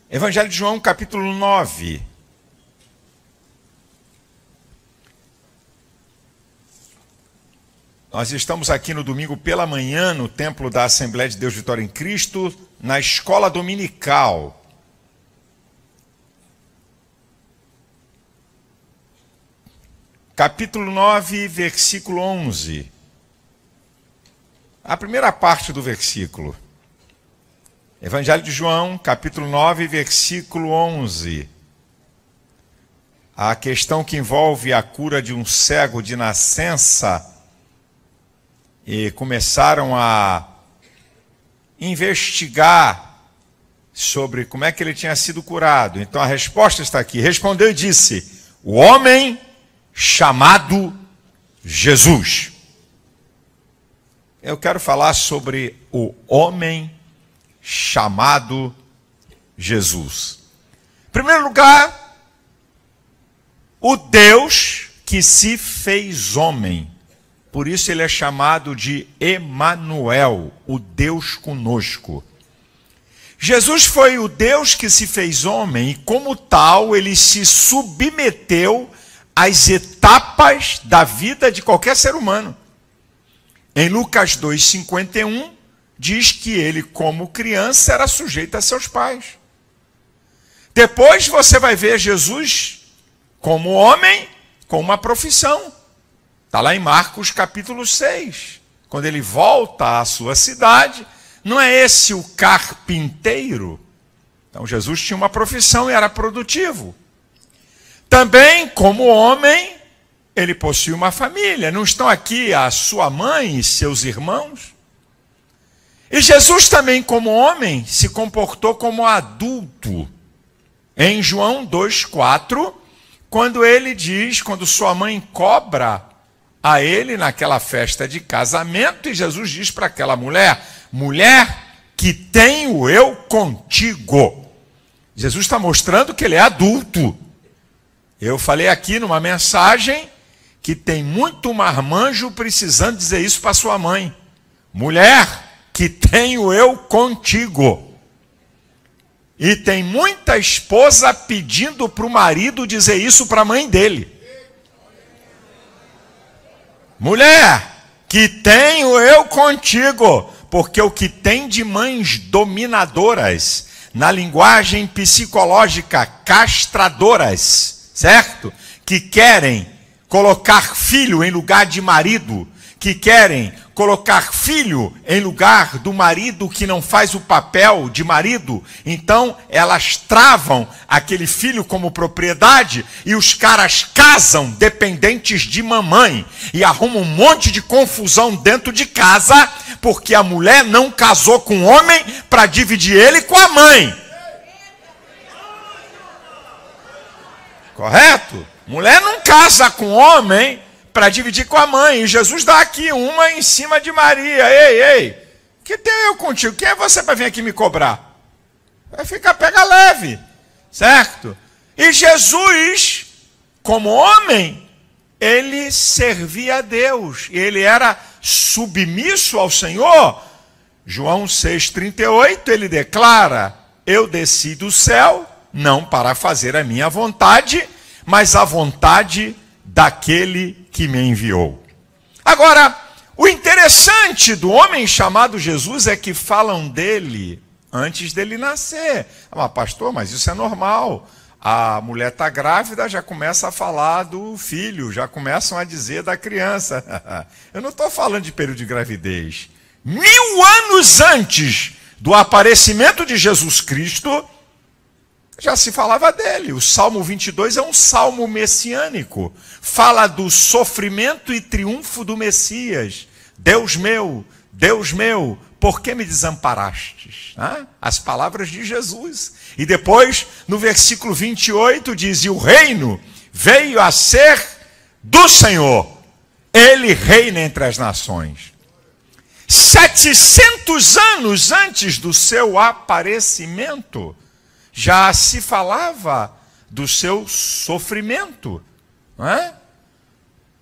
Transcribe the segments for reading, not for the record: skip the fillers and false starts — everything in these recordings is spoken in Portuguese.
Evangelho de João, capítulo 9. Nós estamos aqui no domingo pela manhã, no templo da Assembleia de Deus Vitória em Cristo, na escola dominical. Capítulo 9, versículo 11. A primeira parte do versículo. Evangelho de João, capítulo 9, versículo 11. A questão que envolve a cura de um cego de nascença. E começaram a investigar sobre como é que ele tinha sido curado. Então a resposta está aqui. Respondeu e disse: o homem chamado Jesus. Eu quero falar sobre o homem chamado Jesus. Em primeiro lugar, o Deus que se fez homem. Por isso ele é chamado de Emanuel, o Deus conosco. Jesus foi o Deus que se fez homem e, como tal, ele se submeteu às etapas da vida de qualquer ser humano. Em Lucas 2,51, diz que ele, como criança, era sujeito a seus pais. Depois você vai ver Jesus como homem, com uma profissão. Está lá em Marcos capítulo 6. Quando ele volta à sua cidade, não é esse o carpinteiro? Então Jesus tinha uma profissão e era produtivo. Também, como homem, ele possui uma família. Não estão aqui a sua mãe e seus irmãos? E Jesus também, como homem, se comportou como adulto. Em João 2,4, quando ele diz, quando sua mãe cobra a ele naquela festa de casamento, e Jesus diz para aquela mulher: mulher, que tenho eu contigo. Jesus está mostrando que ele é adulto. Eu falei aqui numa mensagem que tem muito marmanjo precisando dizer isso para sua mãe. Mulher, que tenho eu contigo. E tem muita esposa pedindo para o marido dizer isso para a mãe dele. Mulher, que tenho eu contigo, porque o que tem de mães dominadoras, na linguagem psicológica, castradoras, certo? Que querem colocar filho em lugar de marido, que querem colocar filho em lugar do marido que não faz o papel de marido. Então elas travam aquele filho como propriedade e os caras casam dependentes de mamãe e arrumam um monte de confusão dentro de casa porque a mulher não casou com o homem para dividir ele com a mãe. Correto? Mulher não casa com homem para dividir com a mãe. E Jesus dá aqui uma em cima de Maria. Ei, que tenho eu contigo? Quem é você para vir aqui me cobrar? Vai ficar pega leve, certo? E Jesus, como homem, ele servia a Deus. Ele era submisso ao Senhor. João 6,38, ele declara: eu desci do céu, não para fazer a minha vontade, mas a vontade daquele que me enviou. Agora, o interessante do homem chamado Jesus é que falam dele antes dele nascer. Ah, pastor, mas isso é normal. A mulher está grávida, já começa a falar do filho, já começam a dizer da criança. Eu não estou falando de período de gravidez. 1000 anos antes do aparecimento de Jesus Cristo, já se falava dele. O Salmo 22 é um salmo messiânico. Fala do sofrimento e triunfo do Messias. Deus meu, por que me desamparastes? As palavras de Jesus. E depois, no versículo 28, diz: e o reino veio a ser do Senhor. Ele reina entre as nações. 700 anos antes do seu aparecimento, já se falava do seu sofrimento, não é?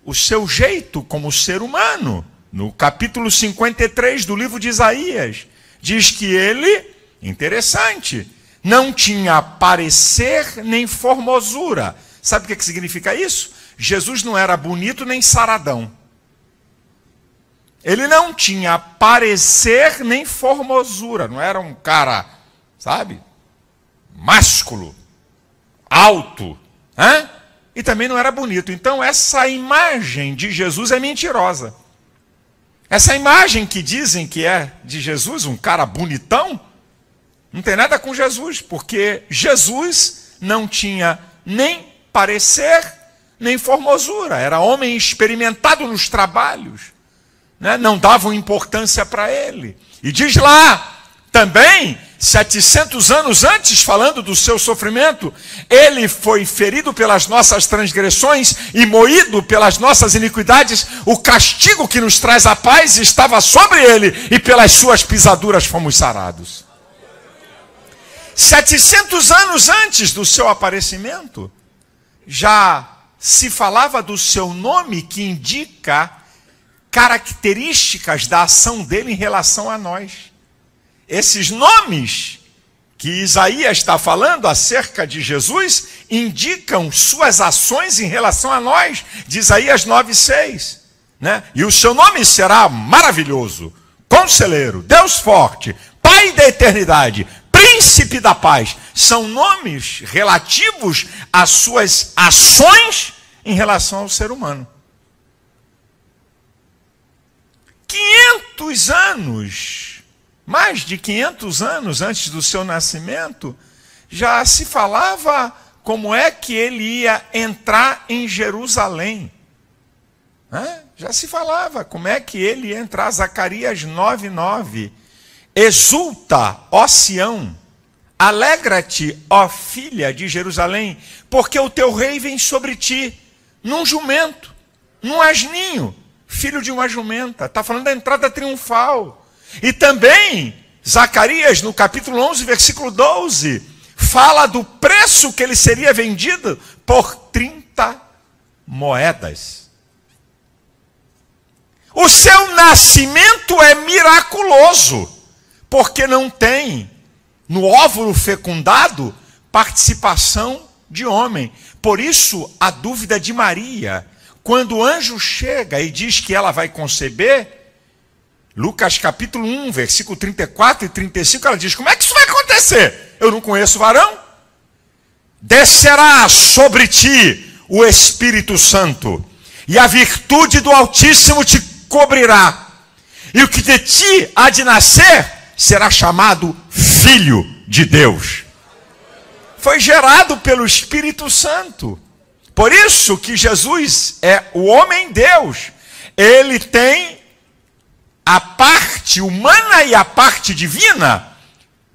O seu jeito como ser humano. No capítulo 53 do livro de Isaías, diz que ele, interessante, não tinha parecer nem formosura. Sabe o que significa isso? Jesus não era bonito nem saradão. Ele não tinha parecer nem formosura. Não era um cara, sabe, másculo, alto, hein? E também não era bonito. Então essa imagem de Jesus é mentirosa. Essa imagem que dizem que é de Jesus, um cara bonitão, não tem nada com Jesus, porque Jesus não tinha nem parecer, nem formosura. Era homem experimentado nos trabalhos, né? Não davam importância para ele. E diz lá, também, 700 anos antes, falando do seu sofrimento, ele foi ferido pelas nossas transgressões e moído pelas nossas iniquidades. O castigo que nos traz a paz estava sobre ele, e pelas suas pisaduras fomos sarados. 700 anos antes do seu aparecimento, já se falava do seu nome, que indica características da ação dele em relação a nós. Esses nomes que Isaías está falando acerca de Jesus indicam suas ações em relação a nós, de Isaías 9,6. Né? E o seu nome será maravilhoso, Conselheiro, Deus forte, Pai da eternidade, Príncipe da paz. São nomes relativos às suas ações em relação ao ser humano. 500 anos... Mais de 500 anos antes do seu nascimento, já se falava como é que ele ia entrar em Jerusalém. Já se falava como é que ele ia entrar. Zacarias 9:9. Exulta, ó Sião, alegra-te, ó filha de Jerusalém, porque o teu rei vem sobre ti, num jumento, num asninho, filho de uma jumenta. Está falando da entrada triunfal. E também, Zacarias, no capítulo 11, versículo 12, fala do preço que ele seria vendido por 30 moedas. O seu nascimento é miraculoso, porque não tem, no óvulo fecundado, participação de homem. Por isso, a dúvida de Maria, quando o anjo chega e diz que ela vai conceber, Lucas capítulo 1, versículo 34 e 35, ela diz, como é que isso vai acontecer? Eu não conheço varão. Descerá sobre ti o Espírito Santo, e a virtude do Altíssimo te cobrirá, e o que de ti há de nascer será chamado Filho de Deus. Foi gerado pelo Espírito Santo. Por isso que Jesus é o homem Deus. Ele tem a parte humana e a parte divina.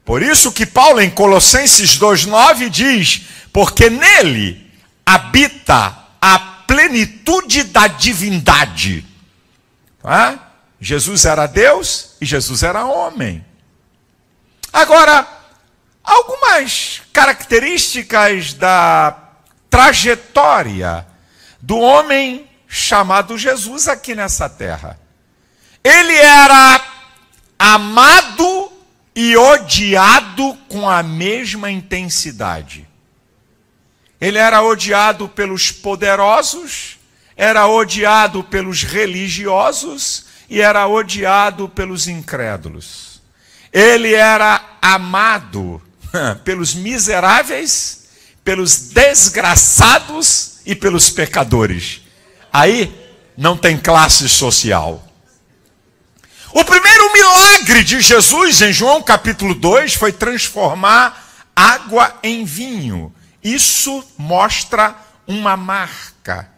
Por isso que Paulo em Colossenses 2:9 diz, porque nele habita a plenitude da divindade. Jesus era Deus e Jesus era homem. Agora, algumas características da trajetória do homem chamado Jesus aqui nessa terra. Ele era amado e odiado com a mesma intensidade. Ele era odiado pelos poderosos, era odiado pelos religiosos e era odiado pelos incrédulos. Ele era amado pelos miseráveis, pelos desgraçados e pelos pecadores. Aí não tem classe social. O primeiro milagre de Jesus em João capítulo 2 foi transformar água em vinho. Isso mostra uma marca.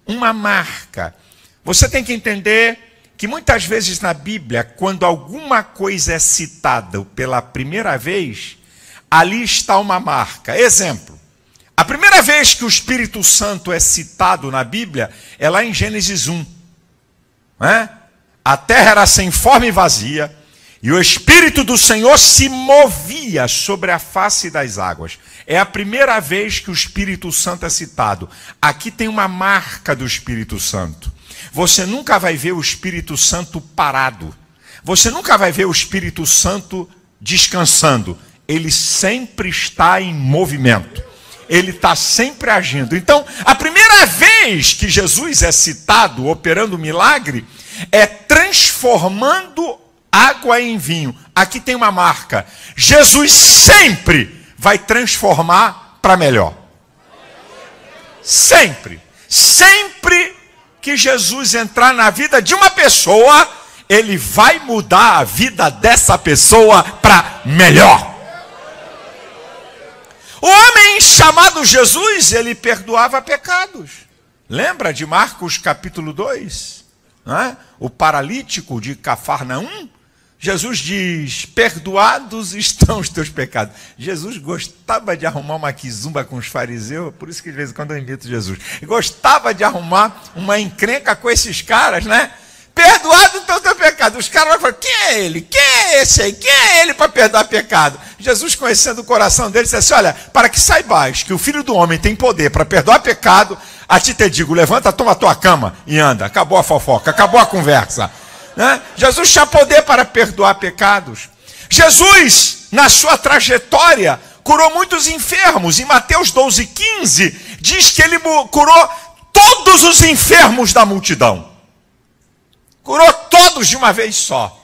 Uma marca. Você tem que entender que muitas vezes na Bíblia, quando alguma coisa é citada pela primeira vez, ali está uma marca. Exemplo, a primeira vez que o Espírito Santo é citado na Bíblia é lá em Gênesis 1. A terra era sem forma e vazia, e o Espírito do Senhor se movia sobre a face das águas. É a primeira vez que o Espírito Santo é citado. Aqui tem uma marca do Espírito Santo. Você nunca vai ver o Espírito Santo parado. Você nunca vai ver o Espírito Santo descansando. ele sempre está em movimento. Ele está sempre agindo. Então, a primeira vez que Jesus é citado operando um milagre é transformando água em vinho. Aqui tem uma marca. Jesus sempre vai transformar para melhor. Sempre. Sempre que Jesus entrar na vida de uma pessoa, ele vai mudar a vida dessa pessoa para melhor. O homem chamado Jesus, ele perdoava pecados. Lembra de Marcos capítulo 2? Não é? O paralítico de Cafarnaum? Jesus diz, perdoados estão os teus pecados. Jesus gostava de arrumar uma quizumba com os fariseus, por isso que de vez em quando eu imito Jesus. Gostava de arrumar uma encrenca com esses caras, né? Perdoado estão os teus pecados. Os caras vão falar, quem é ele? Quem é esse aí? Quem é ele para perdoar pecado? Jesus, conhecendo o coração dele, disse assim, olha, para que saibais que o Filho do Homem tem poder para perdoar pecado, a ti te digo, levanta, toma a tua cama e anda. Acabou a fofoca, acabou a conversa. Né? Jesus tinha poder para perdoar pecados. Jesus, na sua trajetória, curou muitos enfermos. Em Mateus 12:15, diz que ele curou todos os enfermos da multidão. Curou todos de uma vez só.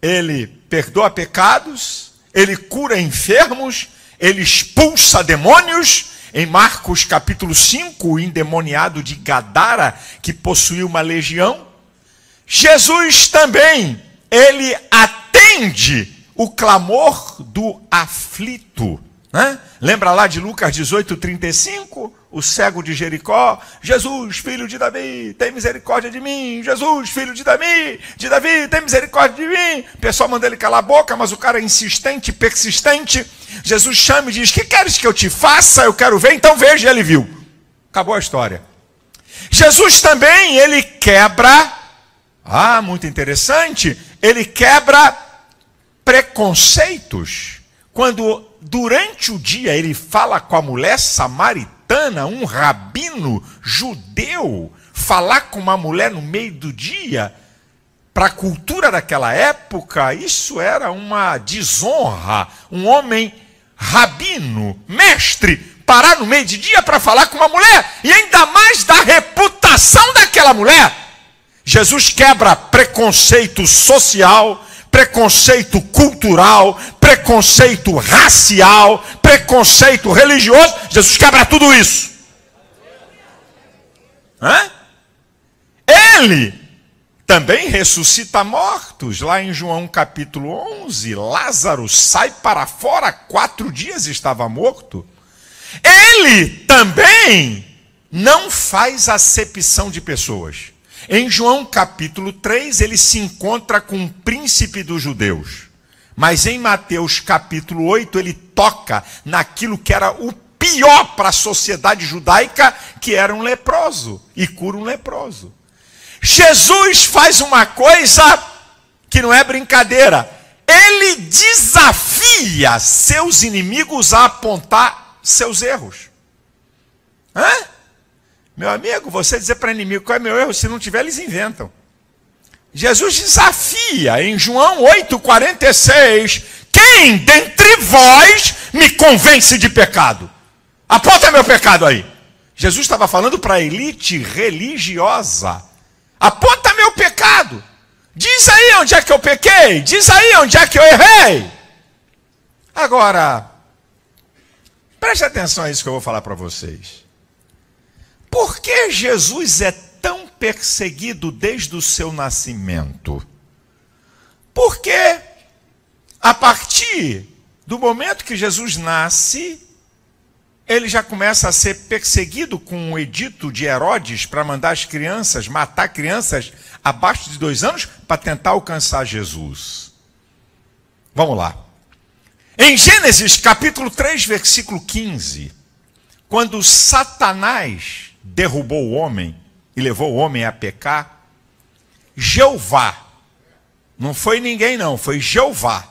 Ele perdoa pecados, ele cura enfermos, ele expulsa demônios. Em Marcos capítulo 5, o endemoniado de Gadara, que possuía uma legião. Jesus também, ele atende o clamor do aflito. Né? Lembra lá de Lucas 18:35? O cego de Jericó, Jesus, filho de Davi, tem misericórdia de mim. Jesus, filho de Davi, tem misericórdia de mim. O pessoal manda ele calar a boca, mas o cara é insistente, persistente. Jesus chama e diz, que queres que eu te faça? Eu quero ver, então veja, e ele viu. Acabou a história. Jesus também, ele quebra, muito interessante, ele quebra preconceitos. Quando durante o dia ele fala com a mulher samaritana, um rabino judeu, falar com uma mulher no meio do dia, para a cultura daquela época, isso era uma desonra. Um homem rabino, mestre, parar no meio de dia para falar com uma mulher, e ainda mais da reputação daquela mulher. Jesus quebra preconceito social, preconceito cultural, preconceito racial, preconceito religioso. Jesus quebra tudo isso. Ele também ressuscita mortos. Lá em João capítulo 11, Lázaro sai para fora, 4 dias estava morto. Ele também não faz acepção de pessoas. Em João capítulo 3, ele se encontra com o príncipe dos judeus. Mas em Mateus capítulo 8, ele toca naquilo que era o pior para a sociedade judaica, que era um leproso, e cura um leproso. Jesus faz uma coisa que não é brincadeira. Ele desafia seus inimigos a apontar seus erros. Meu amigo, você dizer para inimigo qual é meu erro, se não tiver, eles inventam. Jesus desafia em João 8,46, quem dentre vós me convence de pecado? Aponta meu pecado aí. Jesus estava falando para a elite religiosa. Aponta meu pecado. Diz aí onde é que eu pequei. Diz aí onde é que eu errei. Agora, preste atenção a isso que eu vou falar para vocês. Por que Jesus é tão perseguido desde o seu nascimento? Porque a partir do momento que Jesus nasce, ele já começa a ser perseguido com o edito de Herodes para mandar as crianças, matar crianças abaixo de 2 anos para tentar alcançar Jesus. Vamos lá. Em Gênesis capítulo 3, versículo 15, quando Satanás derrubou o homem e levou o homem a pecar, Jeová, não foi ninguém não, foi Jeová,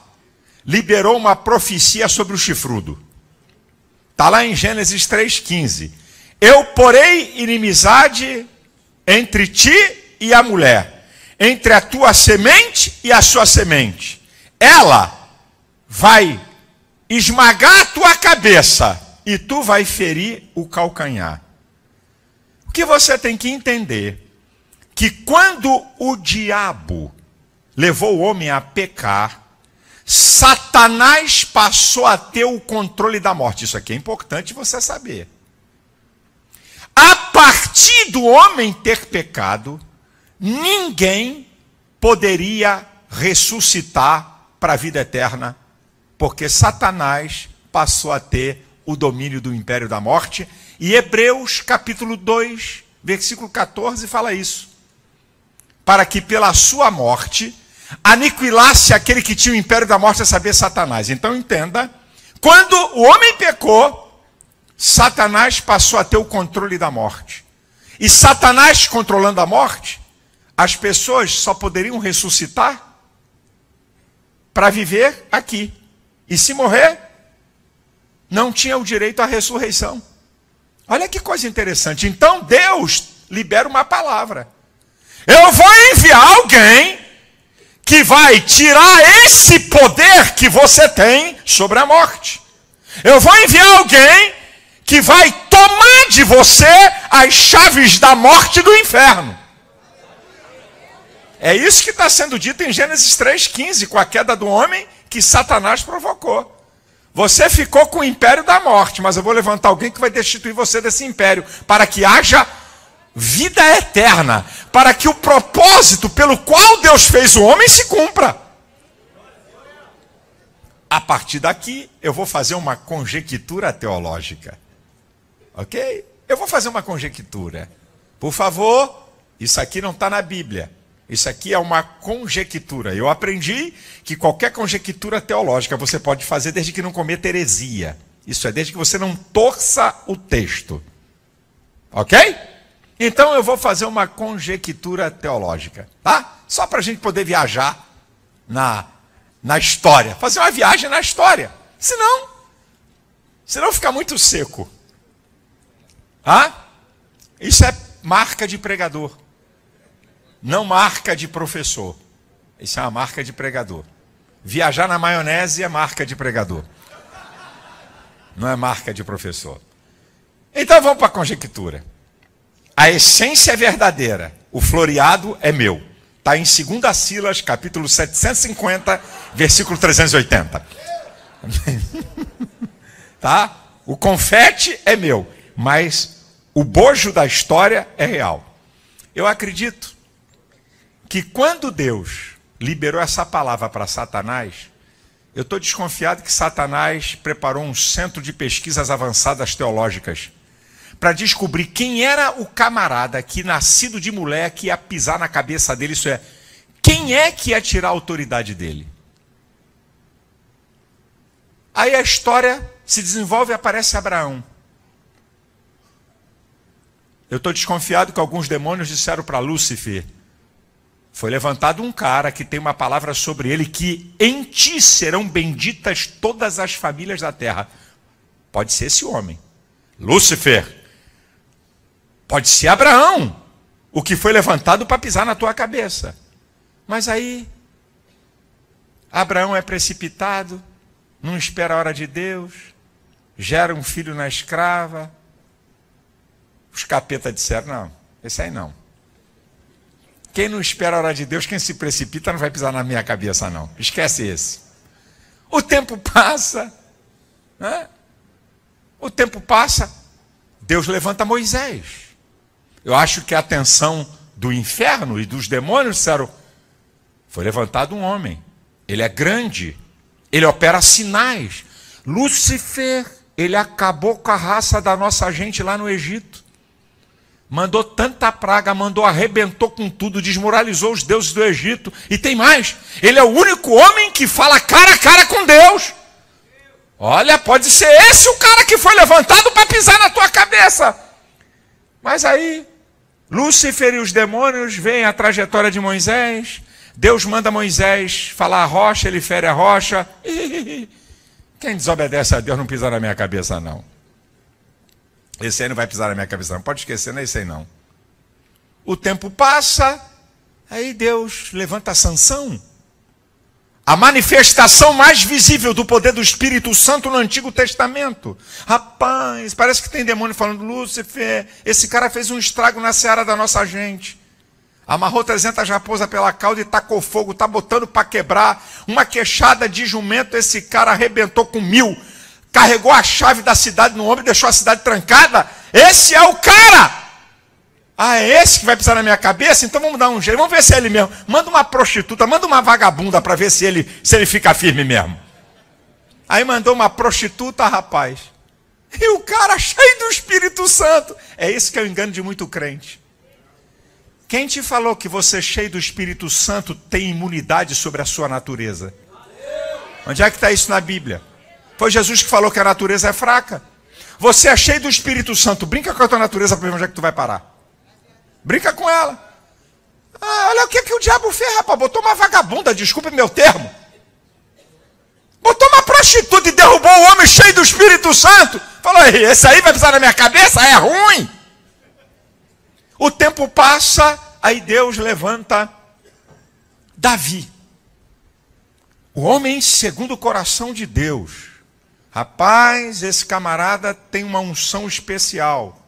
liberou uma profecia sobre o chifrudo. Está lá em Gênesis 3,15. Eu porei inimizade entre ti e a mulher, entre a tua semente e a sua semente. Ela vai esmagar a tua cabeça e tu vai ferir o calcanhar. O que você tem que entender? Que quando o diabo levou o homem a pecar, Satanás passou a ter o controle da morte. Isso aqui é importante você saber. A partir do homem ter pecado, ninguém poderia ressuscitar para a vida eterna, porque Satanás passou a ter o domínio do império da morte. E Hebreus capítulo 2, versículo 14 fala isso. Para que pela sua morte aniquilasse aquele que tinha o império da morte, a saber, Satanás. Então entenda, quando o homem pecou, Satanás passou a ter o controle da morte. E Satanás controlando a morte, as pessoas só poderiam ressuscitar para viver aqui. E se morrer, não tinha o direito à ressurreição. Olha que coisa interessante. Então Deus libera uma palavra. Eu vou enviar alguém que vai tirar esse poder que você tem sobre a morte. Eu vou enviar alguém que vai tomar de você as chaves da morte e do inferno. É isso que está sendo dito em Gênesis 3,15, com a queda do homem que Satanás provocou. Você ficou com o império da morte, mas eu vou levantar alguém que vai destituir você desse império, para que haja vida eterna, para que o propósito pelo qual Deus fez o homem se cumpra. A partir daqui, eu vou fazer uma conjectura teológica. Ok? Eu vou fazer uma conjectura. Por favor, isso aqui não está na Bíblia. Isso aqui é uma conjectura. Eu aprendi que qualquer conjectura teológica você pode fazer desde que não cometa heresia. Isso é, desde que você não torça o texto. Ok? Então eu vou fazer uma conjectura teológica, tá? Só para a gente poder viajar na história. Fazer uma viagem na história. Senão fica muito seco. Isso é marca de pregador. Não marca de professor. Isso é uma marca de pregador. Viajar na maionese é marca de pregador. Não é marca de professor. Então vamos para a conjectura. A essência é verdadeira. O floreado é meu. Está em 2 Silas, capítulo 750, versículo 380. Tá? O confete é meu, mas o bojo da história é real. Eu acredito que quando Deus liberou essa palavra para Satanás, eu estou desconfiado que Satanás preparou um centro de pesquisas avançadas teológicas para descobrir quem era o camarada que, nascido de mulher, que ia pisar na cabeça dele, isso é, quem é que ia tirar a autoridade dele. Aí a história se desenvolve e aparece Abraão. Eu estou desconfiado que alguns demônios disseram para Lúcifer: foi levantado um cara que tem uma palavra sobre ele, que em ti serão benditas todas as famílias da terra. Pode ser esse homem, Lúcifer. Pode ser Abraão, o que foi levantado para pisar na tua cabeça. Mas aí, Abraão é precipitado, não espera a hora de Deus, gera um filho na escrava. Os capetas disseram: não, esse aí não. Quem não espera a hora de Deus, quem se precipita não vai pisar na minha cabeça, não. Esquece esse. O tempo passa, né? O tempo passa, Deus levanta Moisés. Eu acho que a atenção do inferno e dos demônios disseram: foi levantado um homem, ele é grande, ele opera sinais. Lúcifer, ele acabou com a raça da nossa gente lá no Egito. Mandou tanta praga, arrebentou com tudo, desmoralizou os deuses do Egito. E tem mais, ele é o único homem que fala cara a cara com Deus. Olha, pode ser esse o cara que foi levantado para pisar na tua cabeça. Mas aí, Lúcifer e os demônios veem a trajetória de Moisés. Deus manda Moisés falar a rocha, ele fere a rocha. Quem desobedece a Deus não pisa na minha cabeça, não. Esse aí não vai pisar na minha cabeça, não. Pode esquecer, não é esse aí, não. O tempo passa, aí Deus levanta Sansão. A manifestação mais visível do poder do Espírito Santo no Antigo Testamento. Rapaz, parece que tem demônio falando, Lúcifer, esse cara fez um estrago na seara da nossa gente. Amarrou 300 raposas pela cauda e tacou fogo, tá botando para quebrar. Uma queixada de jumento, esse cara arrebentou com 1000. Carregou a chave da cidade no ombro e deixou a cidade trancada. Esse é o cara! Ah, é esse que vai pisar na minha cabeça? Então vamos dar um jeito, vamos ver se é ele mesmo. Manda uma prostituta, manda uma vagabunda para ver se ele fica firme mesmo. Aí mandou uma prostituta, rapaz. E o cara cheio do Espírito Santo. É isso que é o engano de muito crente. Quem te falou que você cheio do Espírito Santo tem imunidade sobre a sua natureza? Onde é que está isso na Bíblia? Foi Jesus que falou que a natureza é fraca. Você é cheio do Espírito Santo, brinca com a tua natureza para ver onde é que tu vai parar. Brinca com ela. Ah, olha o que o diabo fez, rapaz. Botou uma vagabunda, desculpe meu termo. Botou uma prostituta e derrubou o homem cheio do Espírito Santo. Falou, esse aí vai pisar na minha cabeça? É ruim. O tempo passa, aí Deus levanta Davi. O homem segundo o coração de Deus. Rapaz, esse camarada tem uma unção especial.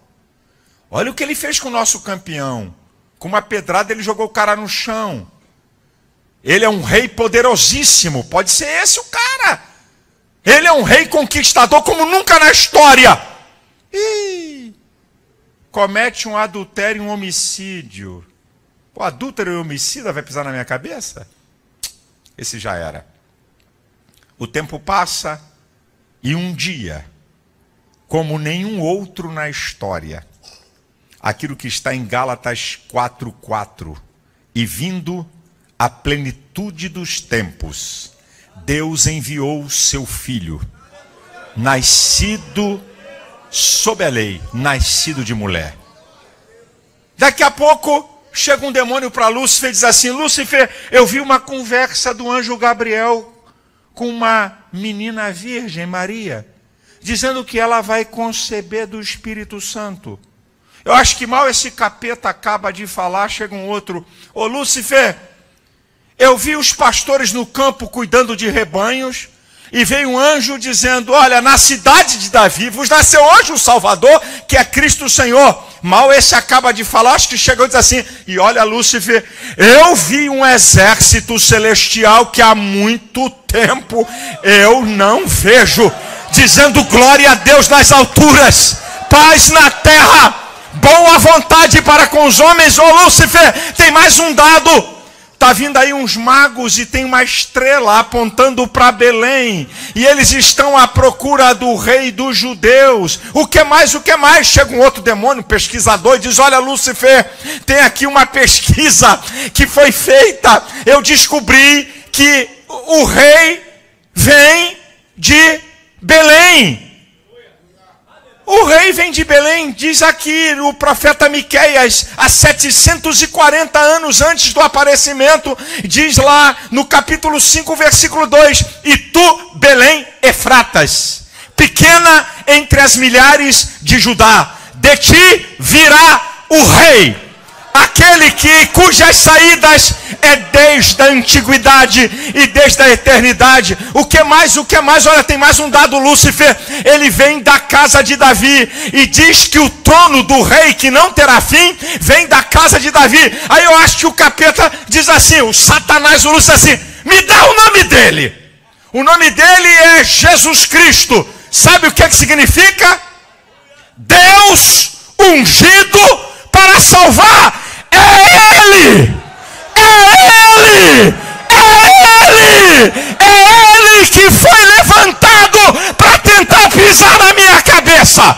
Olha o que ele fez com o nosso campeão. Com uma pedrada ele jogou o cara no chão. Ele é um rei poderosíssimo. Pode ser esse o cara. Ele é um rei conquistador como nunca na história. Ih, comete um adultério e um homicídio. O adúltero e o homicida vai pisar na minha cabeça? Esse já era. O tempo passa e um dia, como nenhum outro na história, aquilo que está em Gálatas 4:4, e vindo a plenitude dos tempos, Deus enviou o seu filho, nascido sob a lei, nascido de mulher. Daqui a pouco chega um demônio para Lúcifer e diz assim, Lúcifer, eu vi uma conversa do anjo Gabriel com uma menina virgem, Maria, dizendo que ela vai conceber do Espírito Santo. Eu acho que mal esse capeta acaba de falar, chega um outro. Ô Lúcifer, eu vi os pastores no campo cuidando de rebanhos, e veio um anjo dizendo, olha, na cidade de Davi vos nasceu hoje o Salvador, que é Cristo o Senhor. Mal esse acaba de falar, acho que chegou e diz assim, e olha Lúcifer, eu vi um exército celestial que há muito tempo eu não vejo, dizendo glória a Deus nas alturas, paz na terra, boa vontade para com os homens. Ô Lúcifer, tem mais um dado. Está vindo aí uns magos e tem uma estrela apontando para Belém. E eles estão à procura do rei dos judeus. O que mais, o que mais? Chega um outro demônio, pesquisador, e diz, olha Lúcifer, tem aqui uma pesquisa que foi feita. Eu descobri que o rei vem de Belém. O rei vem de Belém, diz aqui o profeta Miqueias, há 740 anos antes do aparecimento, diz lá no capítulo 5, versículo 2, e tu, Belém, Efratas, pequena entre as milhares de Judá, de ti virá o rei, aquele cujas saídas é desde a antiguidade e desde a eternidade. O que mais? Olha, tem mais um dado, Lúcifer. Ele vem da casa de Davi e diz que o trono do rei que não terá fim vem da casa de Davi. Aí eu acho que o capeta diz assim, o Satanás, o Lúcifer assim, me dá o nome dele. O nome dele é Jesus Cristo. Sabe o que significa? Deus ungido para salvar. É Ele! É Ele! É Ele! É Ele que foi levantado para tentar pisar na minha cabeça!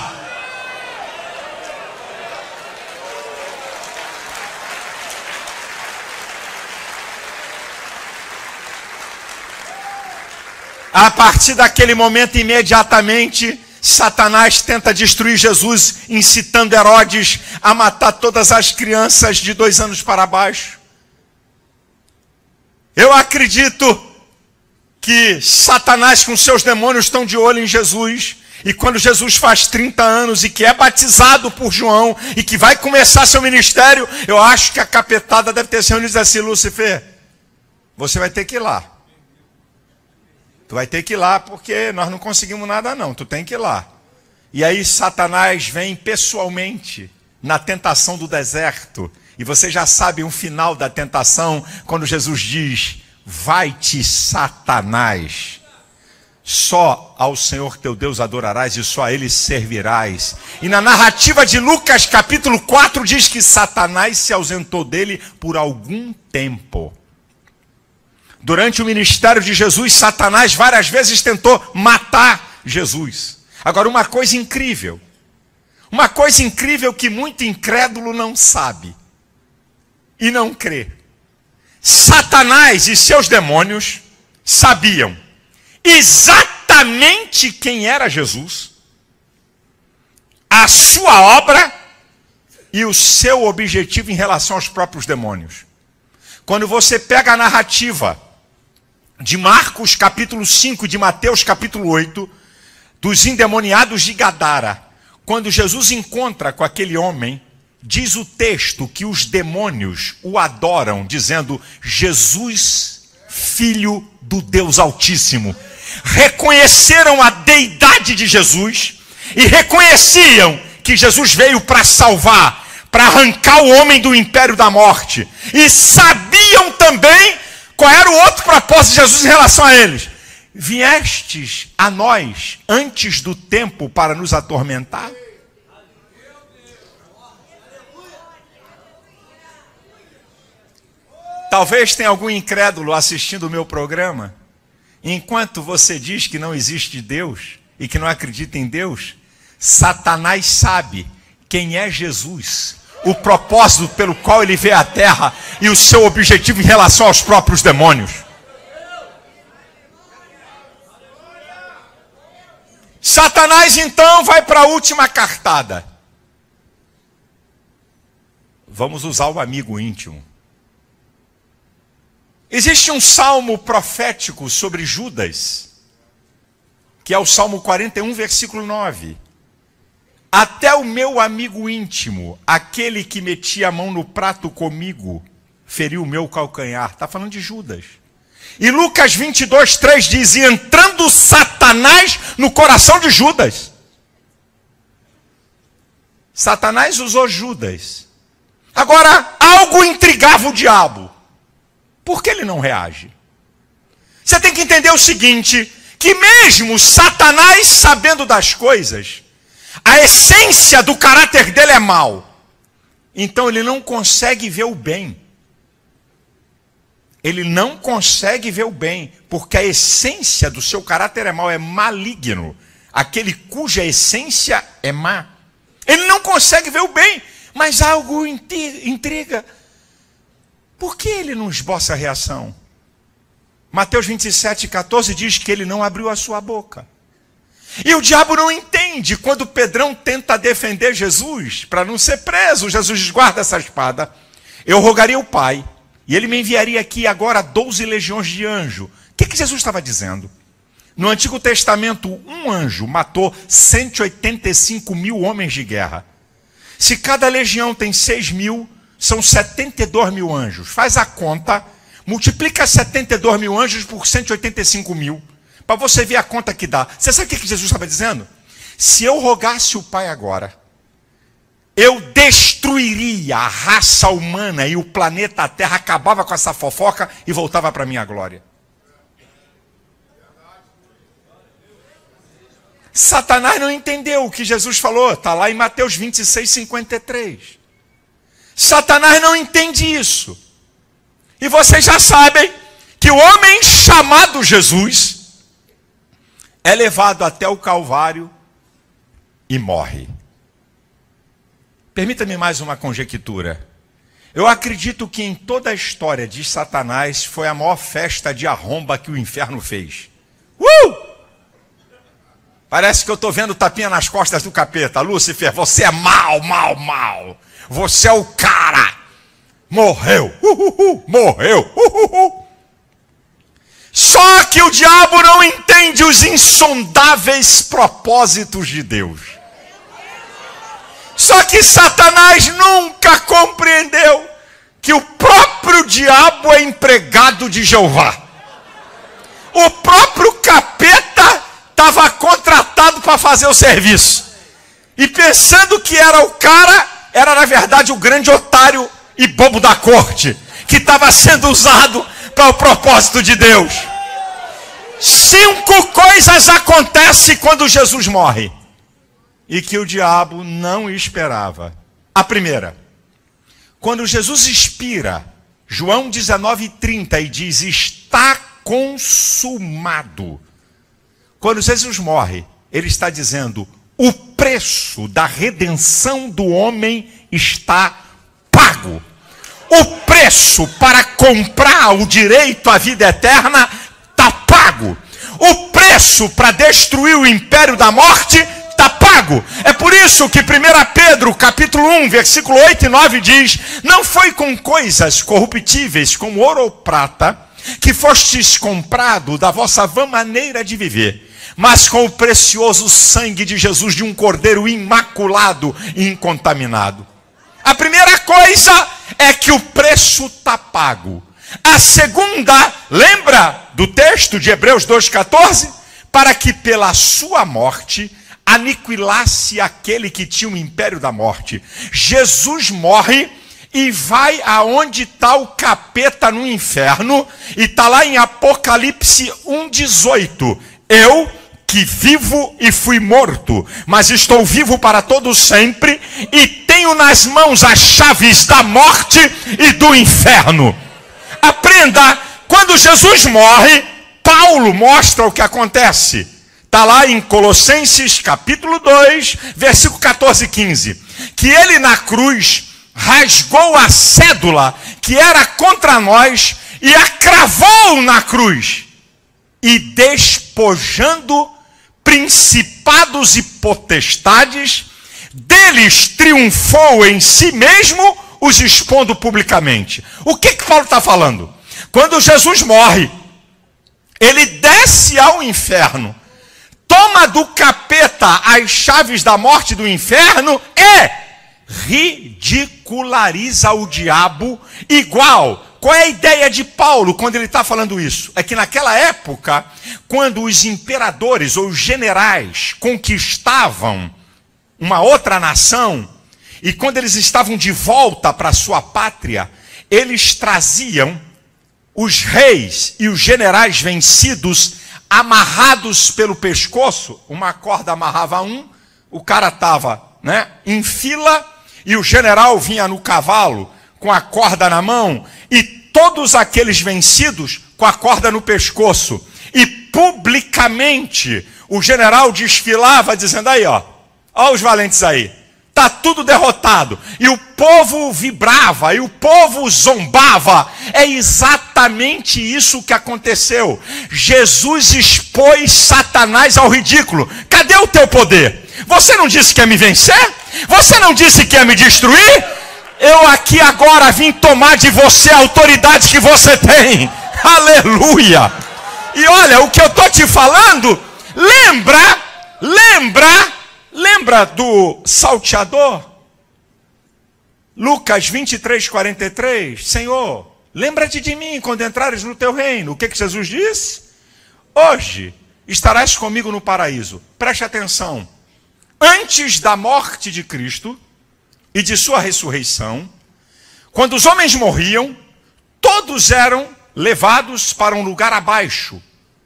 A partir daquele momento, imediatamente, Satanás tenta destruir Jesus, incitando Herodes a matar todas as crianças de 2 anos para baixo. Eu acredito que Satanás com seus demônios estão de olho em Jesus. E quando Jesus faz 30 anos e que é batizado por João e que vai começar seu ministério, eu acho que a capetada deve ter se reunido e dizer assim, Lúcifer, você vai ter que ir lá. Tu vai ter que ir lá porque nós não conseguimos nada não, tu tem que ir lá. E aí Satanás vem pessoalmente na tentação do deserto. E você já sabe o final da tentação, quando Jesus diz: vai-te, Satanás, só ao Senhor teu Deus adorarás e só a Ele servirás. E na narrativa de Lucas capítulo 4 diz que Satanás se ausentou dele por algum tempo. Durante o ministério de Jesus, Satanás várias vezes tentou matar Jesus. Agora, uma coisa incrível que muito incrédulo não sabe e não crê. Satanás e seus demônios sabiam exatamente quem era Jesus, a sua obra e o seu objetivo em relação aos próprios demônios. Quando você pega a narrativa de Marcos capítulo 5, de Mateus capítulo 8, dos endemoniados de Gadara, quando Jesus encontra com aquele homem, diz o texto que os demônios o adoram, dizendo: Jesus, Filho do Deus Altíssimo. Reconheceram a deidade de Jesus e reconheciam que Jesus veio para salvar, para arrancar o homem do império da morte. E sabiam também qual era o outro propósito de Jesus em relação a eles. Viestes a nós antes do tempo para nos atormentar? Talvez tenha algum incrédulo assistindo o meu programa. Enquanto você diz que não existe Deus e que não acredita em Deus, Satanás sabe quem é Jesus, o propósito pelo qual ele veio à terra e o seu objetivo em relação aos próprios demônios. Satanás então vai para a última cartada. Vamos usar o amigo íntimo. Existe um salmo profético sobre Judas, que é o Salmo 41, versículo 9. Até o meu amigo íntimo, aquele que metia a mão no prato comigo, feriu o meu calcanhar. Está falando de Judas. E Lucas 22, 3 diz: e entrando Satanás no coração de Judas. Satanás usou Judas. Agora, algo intrigava o diabo. Por que ele não reage? Você tem que entender o seguinte, que mesmo Satanás sabendo das coisas, a essência do caráter dele é mau. Então ele não consegue ver o bem. Ele não consegue ver o bem, porque a essência do seu caráter é mau, é maligno. Aquele cuja essência é má. Ele não consegue ver o bem, mas algo intriga. Por que ele não esboça a reação? Mateus 27, 14 diz que ele não abriu a sua boca. E o diabo não entende. Quando Pedrão tenta defender Jesus, para não ser preso, Jesus diz: guarda essa espada. Eu rogaria ao Pai, e ele me enviaria aqui agora 12 legiões de anjo. O que Jesus estava dizendo? No Antigo Testamento, um anjo matou 185 mil homens de guerra. Se cada legião tem 6 mil, são 72 mil anjos. Faz a conta, multiplica 72 mil anjos por 185 mil. Para você ver a conta que dá. Você sabe o que Jesus estava dizendo? Se eu rogasse o Pai agora, eu destruiria a raça humana e o planeta Terra, acabava com essa fofoca e voltava para a minha glória. Satanás não entendeu o que Jesus falou. Está lá em Mateus 26, 53. Satanás não entende isso. E vocês já sabem que o homem chamado Jesus é levado até o Calvário e morre. Permita-me mais uma conjectura. Eu acredito que em toda a história de Satanás foi a maior festa de arromba que o inferno fez. Parece que eu estou vendo tapinha nas costas do capeta. Lúcifer, você é mau, mau, mau. Você é o cara. Morreu. Morreu. Só que o diabo não entende os insondáveis propósitos de Deus. Só que Satanás nunca compreendeu que o próprio diabo é empregado de Jeová. O próprio capeta estava contratado para fazer o serviço. E pensando que era o cara, era na verdade o grande otário e bobo da corte, que estava sendo usado para o propósito de Deus. 5 coisas acontecem quando Jesus morre e que o diabo não esperava. A primeira, quando Jesus expira, João 19:30, e diz: está consumado. Quando Jesus morre, ele está dizendo: o preço da redenção do homem está pago. O preço para comprar o direito à vida eterna está pago. O preço para destruir o império da morte está pago. É por isso que 1 Pedro, capítulo 1, versículo 8 e 9 diz: não foi com coisas corruptíveis, como ouro ou prata, que fostes comprado da vossa vã maneira de viver, mas com o precioso sangue de Jesus, de um cordeiro imaculado e incontaminado. A primeira coisa é que o preço está pago. A segunda, lembra do texto de Hebreus 2,14? Para que pela sua morte aniquilasse aquele que tinha o império da morte. Jesus morre e vai aonde está o capeta no inferno, e está lá em Apocalipse 1,18. Eu que vivo e fui morto, mas estou vivo para todo sempre, e tenho nas mãos as chaves da morte e do inferno. Aprenda, quando Jesus morre, Paulo mostra o que acontece. Está lá em Colossenses capítulo 2, versículo 14 e 15. Que ele na cruz rasgou a cédula que era contra nós e a cravou na cruz. E despojando principados e potestades, deles triunfou em si mesmo, os expondo publicamente. O que Paulo está falando? Quando Jesus morre, ele desce ao inferno, toma do capeta as chaves da morte do inferno e ridiculariza o diabo igual. Qual é a ideia de Paulo quando ele está falando isso? É que naquela época, quando os imperadores ou os generais conquistavam uma outra nação, e quando eles estavam de volta para a sua pátria, eles traziam os reis e os generais vencidos amarrados pelo pescoço. Uma corda amarrava um, o cara estava, em fila, e o general vinha no cavalo com a corda na mão, e todos aqueles vencidos com a corda no pescoço. E publicamente o general desfilava dizendo: aí ó os valentes aí, está tudo derrotado. E o povo vibrava, e o povo zombava. É exatamente isso que aconteceu. Jesus expôs Satanás ao ridículo. Cadê o teu poder? Você não disse que ia me vencer? Você não disse que ia me destruir? Eu aqui agora vim tomar de você a autoridade que você tem. Aleluia! E olha, o que eu estou te falando, lembra do salteador? Lucas 23:43. Senhor, lembra-te de mim quando entrares no teu reino. O que Jesus disse? Hoje estarás comigo no paraíso. Preste atenção. Antes da morte de Cristo e de sua ressurreição, quando os homens morriam, todos eram levados para um lugar abaixo.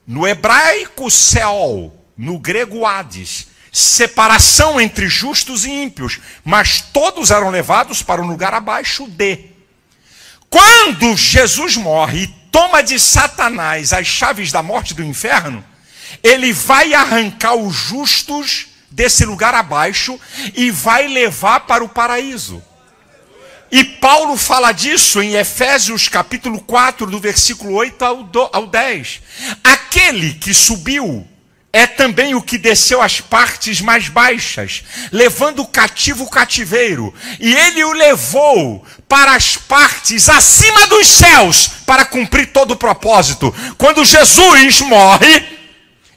No hebraico, Seol, no grego, Hades. Separação entre justos e ímpios, mas todos eram levados para um lugar abaixo de. Quando Jesus morre e toma de Satanás as chaves da morte do inferno, ele vai arrancar os justos desse lugar abaixo e vai levar para o paraíso. E Paulo fala disso em Efésios capítulo 4, do versículo 8 ao 10. Aquele que subiu é também o que desceu às partes mais baixas, levando o cativo o cativeiro. E ele o levou para as partes acima dos céus, para cumprir todo o propósito. Quando Jesus morre,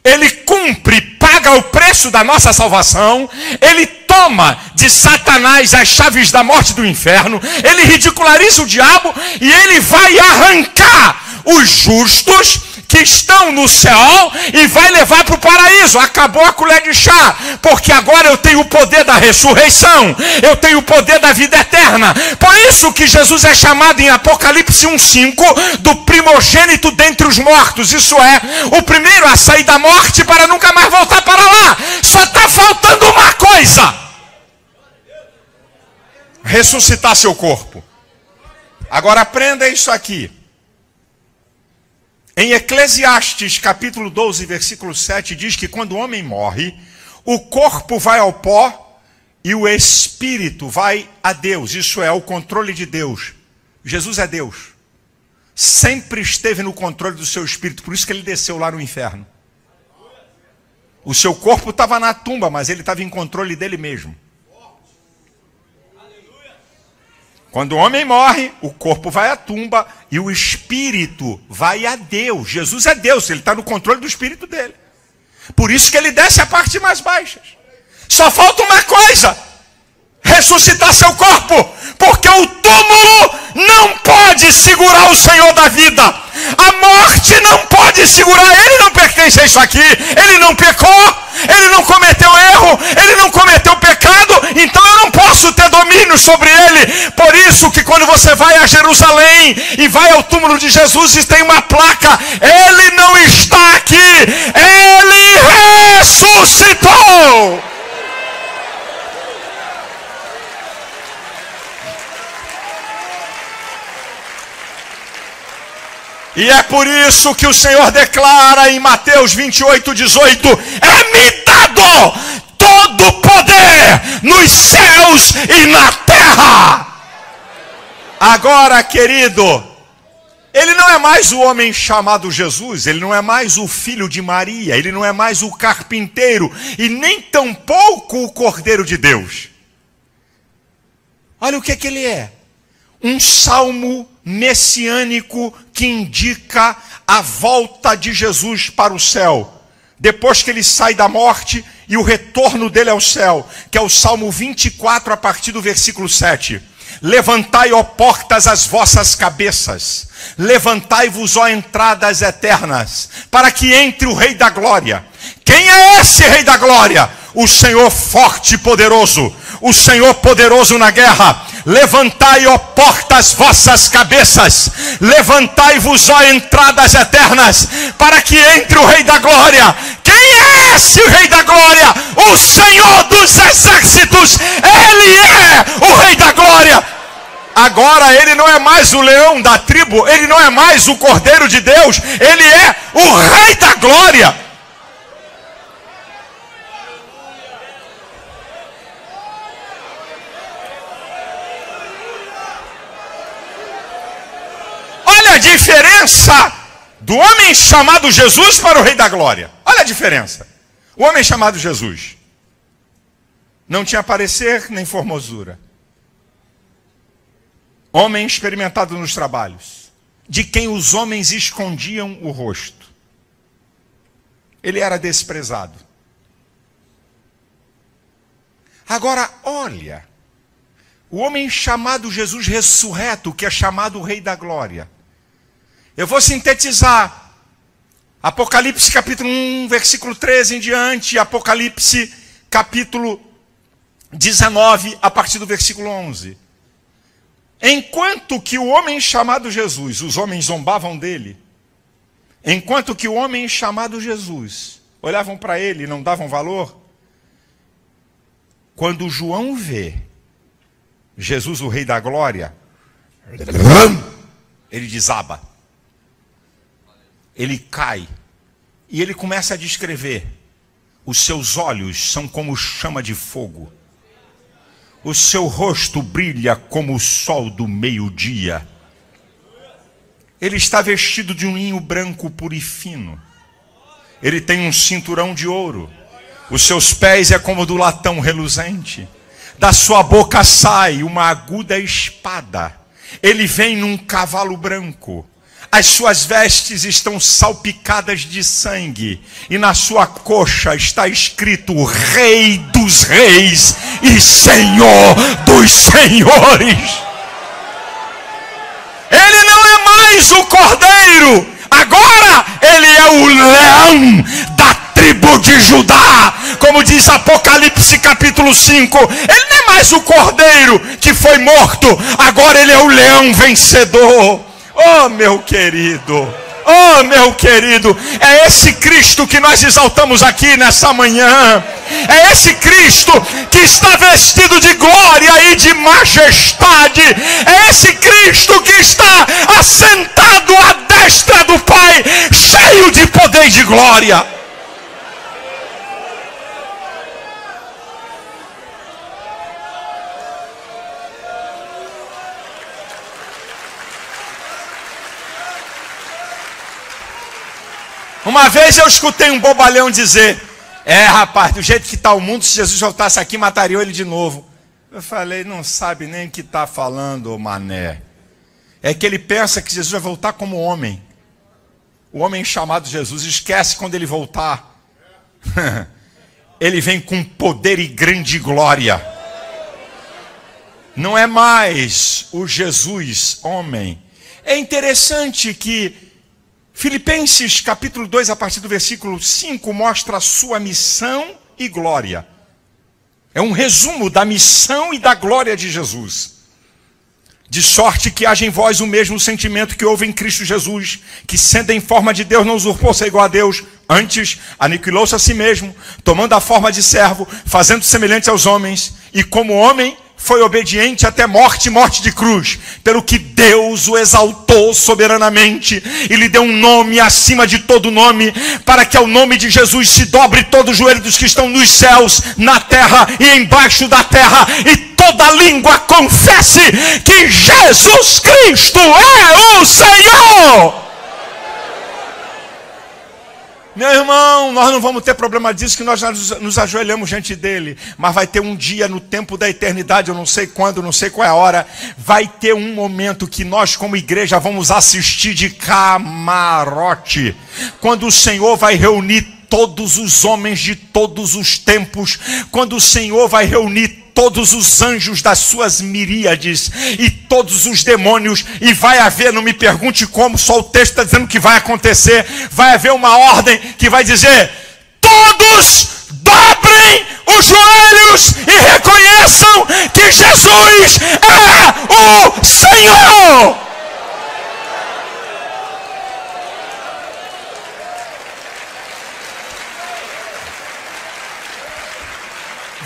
ele cumpre, paga o preço da nossa salvação, ele toma de Satanás as chaves da morte do inferno, ele ridiculariza o diabo, e ele vai arrancar os justos que estão no céu e vai levar para o paraíso. Acabou a colher de chá, porque agora eu tenho o poder da ressurreição, eu tenho o poder da vida eterna. Por isso que Jesus é chamado em Apocalipse 1:5 do primogênito dentre os mortos. Isso é, o primeiro a sair da morte para nunca mais voltar para lá. Só está faltando uma coisa: ressuscitar seu corpo. Agora aprenda isso aqui. Em Eclesiastes capítulo 12, versículo 7, diz que quando o homem morre, o corpo vai ao pó e o espírito vai a Deus. Isso é o controle de Deus. Jesus é Deus. Sempre esteve no controle do seu espírito, por isso que ele desceu lá no inferno. O seu corpo estava na tumba, mas ele estava em controle dele mesmo. Quando o homem morre, o corpo vai à tumba e o espírito vai a Deus. Jesus é Deus, ele está no controle do espírito dele. Por isso que ele desce a parte mais baixa. Só falta uma coisa: ressuscitar seu corpo, porque o túmulo não pode segurar o Senhor da vida. A morte não pode segurar, ele não pertence a isso aqui, ele não pecou, ele não cometeu erro, ele não cometeu pecado, então eu não posso ter domínio sobre ele. Por isso que quando você vai a Jerusalém e vai ao túmulo de Jesus e tem uma placa: ele não está aqui, ele ressuscitou. E é por isso que o Senhor declara em Mateus 28:18: é-me dado todo o poder nos céus e na terra. Agora, querido, ele não é mais o homem chamado Jesus, ele não é mais o filho de Maria, ele não é mais o carpinteiro e nem tampouco o Cordeiro de Deus. Olha o que ele é: um salmo messiânico que indica a volta de Jesus para o céu, depois que ele sai da morte e o retorno dele ao céu, que é o Salmo 24, a partir do versículo 7. Levantai, ó portas, as vossas cabeças, levantai-vos, ó entradas eternas, para que entre o Rei da Glória. Quem é esse Rei da Glória? O Senhor forte e poderoso, o Senhor poderoso na guerra. Levantai, ó portas, vossas cabeças, levantai-vos, ó entradas eternas, para que entre o Rei da Glória. Quem é esse Rei da Glória? O Senhor dos exércitos, ele é o Rei da Glória. Agora ele não é mais o leão da tribo, ele não é mais o Cordeiro de Deus, ele é o Rei da Glória. Olha a diferença do homem chamado Jesus para o Rei da Glória. Olha a diferença. O homem chamado Jesus não tinha parecer nem formosura. Homem experimentado nos trabalhos, de quem os homens escondiam o rosto. Ele era desprezado. Agora, olha, o homem chamado Jesus ressurreto, que é chamado o Rei da Glória. Eu vou sintetizar. Apocalipse capítulo 1, versículo 13 em diante, Apocalipse capítulo 19, a partir do versículo 11. Enquanto que o homem chamado Jesus, os homens zombavam dele, enquanto que o homem chamado Jesus, olhavam para ele e não davam valor, quando João vê Jesus, o Rei da Glória, ele desaba. Ele cai. E ele começa a descrever. Os seus olhos são como chama de fogo. O seu rosto brilha como o sol do meio-dia. Ele está vestido de um linho branco puro e fino. Ele tem um cinturão de ouro. Os seus pés é como do latão reluzente. Da sua boca sai uma aguda espada. Ele vem num cavalo branco. As suas vestes estão salpicadas de sangue. E na sua coxa está escrito: Rei dos Reis e Senhor dos Senhores. Ele não é mais o Cordeiro. Agora Ele é o leão da tribo de Judá, como diz Apocalipse capítulo 5. Ele não é mais o cordeiro que foi morto, agora ele é o leão vencedor. Oh, meu querido, oh, meu querido, é esse Cristo que nós exaltamos aqui nessa manhã. É esse Cristo que está vestido de glória e de majestade. É esse Cristo que está assentado à destra do Pai, cheio de poder e de glória. Uma vez eu escutei um bobalhão dizer: rapaz, do jeito que está o mundo, se Jesus voltasse aqui, matariam ele de novo. Eu falei: não sabe nem o que está falando, ô mané. É que ele pensa que Jesus vai voltar como homem. O homem chamado Jesus esquece quando ele voltar. Ele vem com poder e grande glória. Não é mais o Jesus homem. É interessante que Filipenses capítulo 2, a partir do versículo 5, mostra a sua missão e glória. É um resumo da missão e da glória de Jesus. De sorte que haja em vós o mesmo sentimento que houve em Cristo Jesus, que sendo em forma de Deus não usurpou ser igual a Deus, antes aniquilou-se a si mesmo, tomando a forma de servo, fazendo semelhante aos homens, e como homem foi obediente até morte, morte de cruz, pelo que Deus o exaltou soberanamente e lhe deu um nome acima de todo nome, para que ao nome de Jesus se dobre todo o joelho dos que estão nos céus, na terra e embaixo da terra, e toda língua confesse que Jesus Cristo é o Senhor. Meu irmão, nós não vamos ter problema disso, que nós já nos ajoelhamos diante dele. Mas vai ter um dia no tempo da eternidade, eu não sei quando, não sei qual é a hora. Vai ter um momento que nós como igreja vamos assistir de camarote. Quando o Senhor vai reunir todos os homens de todos os tempos. Quando o Senhor vai reunir todos os anjos das suas miríades e todos os demônios, e vai haver, não me pergunte como, só o texto está dizendo que vai acontecer, vai haver uma ordem que vai dizer: todos dobrem os joelhos e reconheçam que Jesus é o Senhor.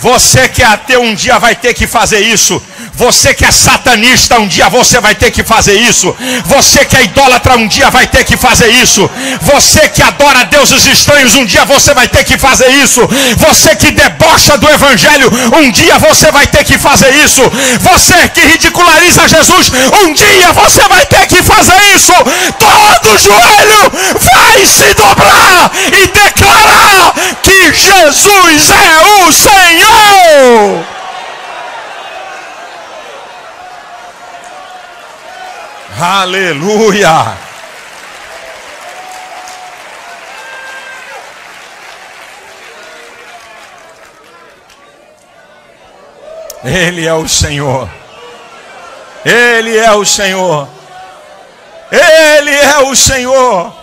Você que é ateu um dia vai ter que fazer isso. Você que é satanista um dia você vai ter que fazer isso. Você que é idólatra um dia vai ter que fazer isso. Você que adora deuses estranhos um dia você vai ter que fazer isso. Você que debocha do evangelho um dia você vai ter que fazer isso. Você que ridiculariza Jesus um dia você vai ter que fazer isso. Todo joelho vai se dobrar e declarar que Jesus é o Senhor. Aleluia! Ele é o Senhor. Ele é o Senhor. Ele é o Senhor.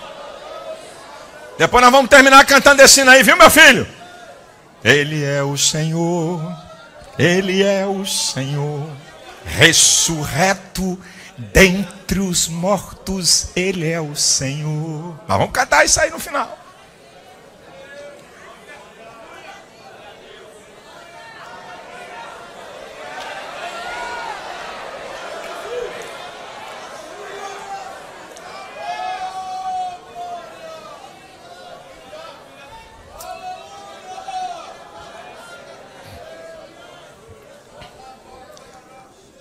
Depois nós vamos terminar cantando esse hino aí, viu, meu filho? Ele é o Senhor, Ele é o Senhor, ressurreto dentre os mortos, Ele é o Senhor. Nós vamos cantar isso aí no final.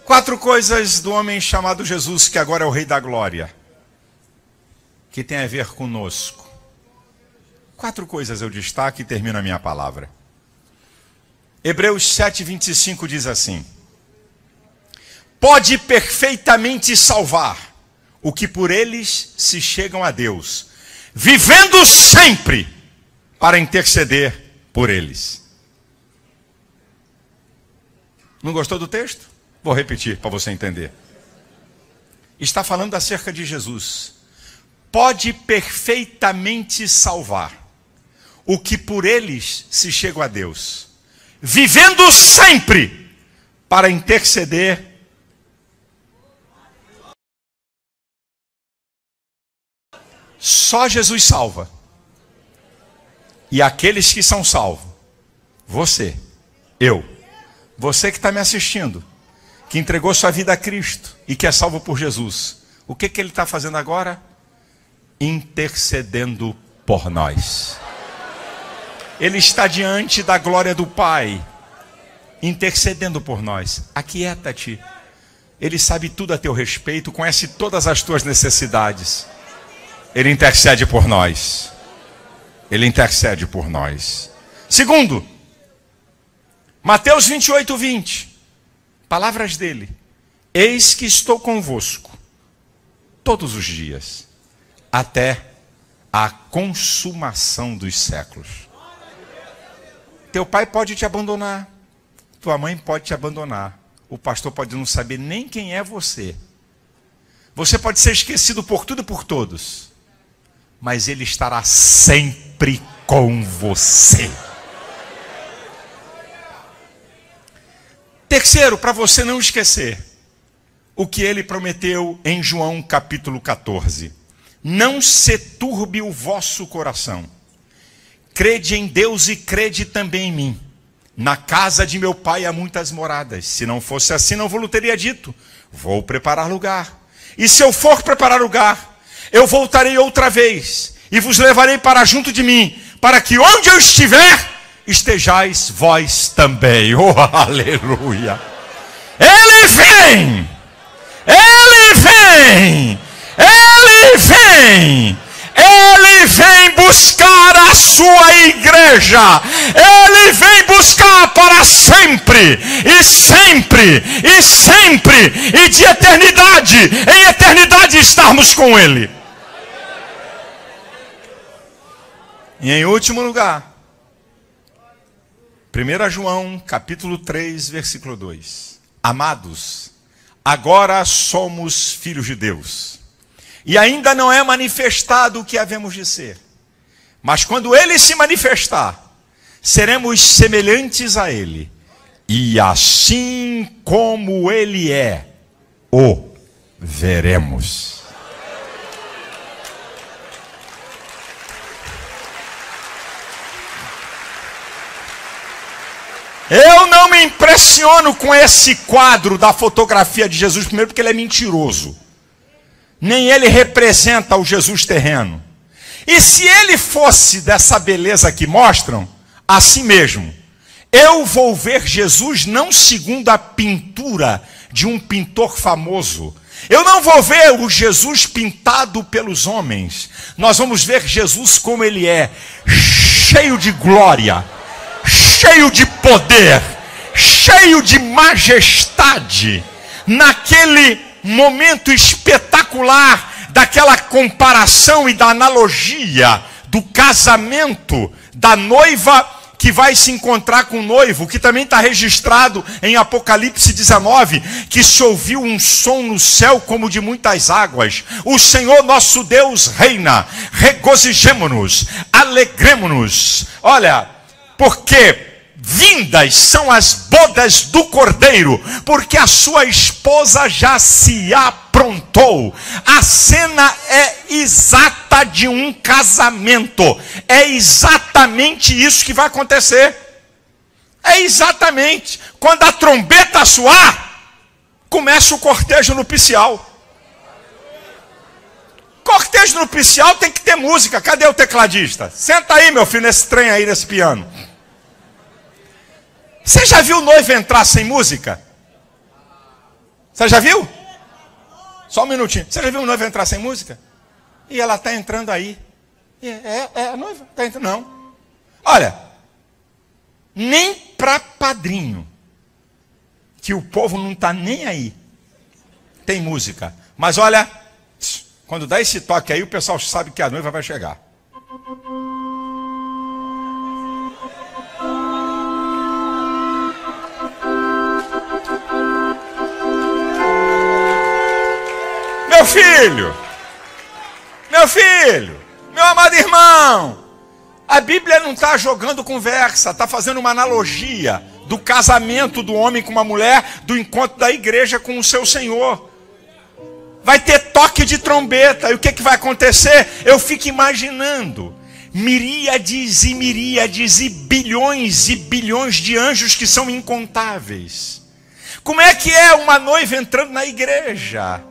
Quatro coisas do homem chamado Jesus, que agora é o Rei da Glória, que tem a ver conosco. Quatro coisas eu destaco e termino a minha palavra. Hebreus 7:25 diz assim: pode perfeitamente salvar o que por eles se chegam a Deus, vivendo sempre para interceder por eles. Não gostou do texto? Vou repetir para você entender. Está falando acerca de Jesus. pode perfeitamente salvar o que por eles se chega a Deus, vivendo sempre para interceder. Só Jesus salva. E aqueles que são salvos, você, eu, você que está me assistindo, que entregou sua vida a Cristo e que é salvo por Jesus, o que ele está fazendo agora? Intercedendo por nós. Ele está diante da glória do Pai, intercedendo por nós. Aquieta-te. Ele sabe tudo a teu respeito, conhece todas as tuas necessidades. Ele intercede por nós. Ele intercede por nós. Segundo, Mateus 28, 20. Palavras dele. Eis que estou convosco todos os dias, até a consumação dos séculos. Teu pai pode te abandonar. Tua mãe pode te abandonar. O pastor pode não saber nem quem é você. Você pode ser esquecido por tudo e por todos. Mas ele estará sempre com você. Terceiro, para você não esquecer, o que ele prometeu em João capítulo 14. Não se turbe o vosso coração. Crede em Deus e crede também em mim. Na casa de meu pai há muitas moradas. Se não fosse assim, não vos teria dito. Vou preparar lugar. E se eu for preparar lugar, eu voltarei outra vez e vos levarei para junto de mim, para que onde eu estiver, estejais vós também. Oh, aleluia! Ele vem! Ele vem! Ele vem! Ele vem buscar a sua igreja. Ele vem buscar para sempre, e sempre, e sempre, e de eternidade em eternidade estarmos com ele. E em último lugar, 1 João capítulo 3, versículo 2. Amados, agora somos filhos de Deus, e ainda não é manifestado o que havemos de ser. Mas quando ele se manifestar, seremos semelhantes a ele. E assim como ele é, o veremos. Eu não me impressiono com esse quadro da fotografia de Jesus, primeiro porque ele é mentiroso. Nem ele representa o Jesus terreno. E se ele fosse dessa beleza que mostram, assim mesmo, eu vou ver Jesus não segundo a pintura de um pintor famoso. Eu não vou ver o Jesus pintado pelos homens. Nós vamos ver Jesus como ele é, cheio de glória, cheio de poder, cheio de majestade. Naquele momento espetacular daquela comparação e da analogia do casamento da noiva que vai se encontrar com o noivo, que também está registrado em Apocalipse 19, que se ouviu um som no céu como de muitas águas. O Senhor nosso Deus reina. Regozijemo-nos, alegremo-nos. Olha, porque vindas são as bodas do Cordeiro, porque a sua esposa já se aprontou. A cena é exata de um casamento. É exatamente isso que vai acontecer. É exatamente. Quando a trombeta soar, começa o cortejo nupcial. Cortejo nupcial tem que ter música. Cadê o tecladista? Senta aí, meu filho, nesse trem aí, nesse piano. Você já viu o noivo entrar sem música? Você já viu? Só um minutinho. Você já viu o noivo entrar sem música? E ela está entrando aí. É a noiva? Está entrando? Não. Olha, nem para padrinho, que o povo não está nem aí, tem música. Mas olha, quando dá esse toque aí, o pessoal sabe que a noiva vai chegar. Meu filho, meu amado irmão, a Bíblia não está jogando conversa, está fazendo uma analogia do casamento do homem com uma mulher, do encontro da igreja com o seu Senhor. Vai ter toque de trombeta, e o que vai acontecer? Eu fico imaginando miríades e bilhões de anjos que são incontáveis. Como é que é uma noiva entrando na igreja?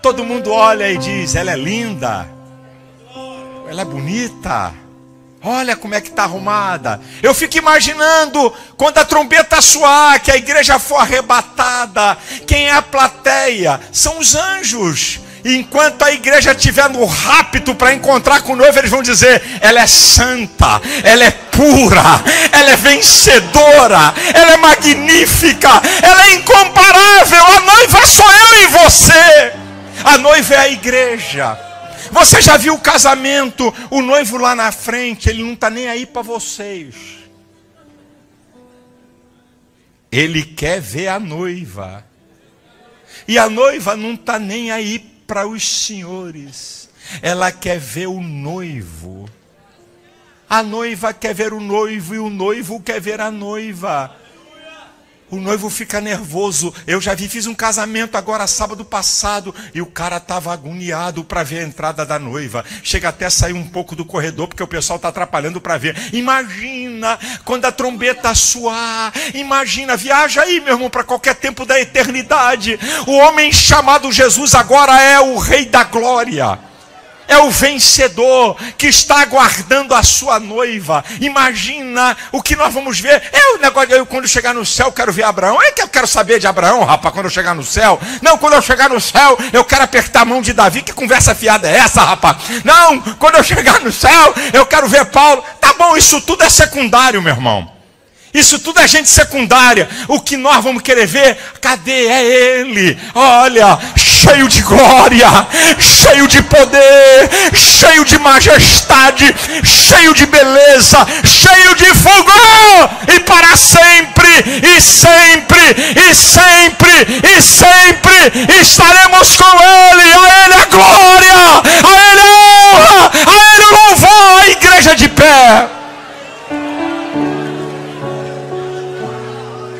Todo mundo olha e diz, ela é linda, ela é bonita, olha como é que está arrumada. Eu fico imaginando quando a trombeta soar, que a igreja for arrebatada, quem é a plateia? São os anjos. E enquanto a igreja estiver no rapto para encontrar com o noivo, eles vão dizer, ela é santa, ela é pura, ela é vencedora, ela é magnífica, ela é incomparável. A noiva sou eu e você. A noiva é a igreja. Você já viu o casamento? O noivo lá na frente, ele não está nem aí para vocês. Ele quer ver a noiva. E a noiva não está nem aí para os senhores. Ela quer ver o noivo. A noiva quer ver o noivo e o noivo quer ver a noiva. O noivo fica nervoso. Eu já fiz um casamento agora sábado passado e o cara estava agoniado para ver a entrada da noiva. Chega até a sair um pouco do corredor porque o pessoal está atrapalhando para ver. Imagina quando a trombeta soar. Imagina, viaja aí, meu irmão, para qualquer tempo da eternidade. O homem chamado Jesus agora é o Rei da Glória. É o vencedor que está aguardando a sua noiva. Imagina o que nós vamos ver. É o negócio, eu quando chegar no céu quero ver Abraão. É que eu quero saber de Abraão, rapaz, quando eu chegar no céu. Não, quando eu chegar no céu eu quero apertar a mão de Davi. Que conversa fiada é essa, rapaz? Não, quando eu chegar no céu eu quero ver Paulo. Tá bom, isso tudo é secundário, meu irmão. Isso tudo é gente secundária. O que nós vamos querer ver, cadê? É ele. Olha, cheio de glória, cheio de poder, cheio de majestade, cheio de beleza, cheio de fulgor. E para sempre, e sempre, e sempre, e sempre estaremos com ele. A ele a glória,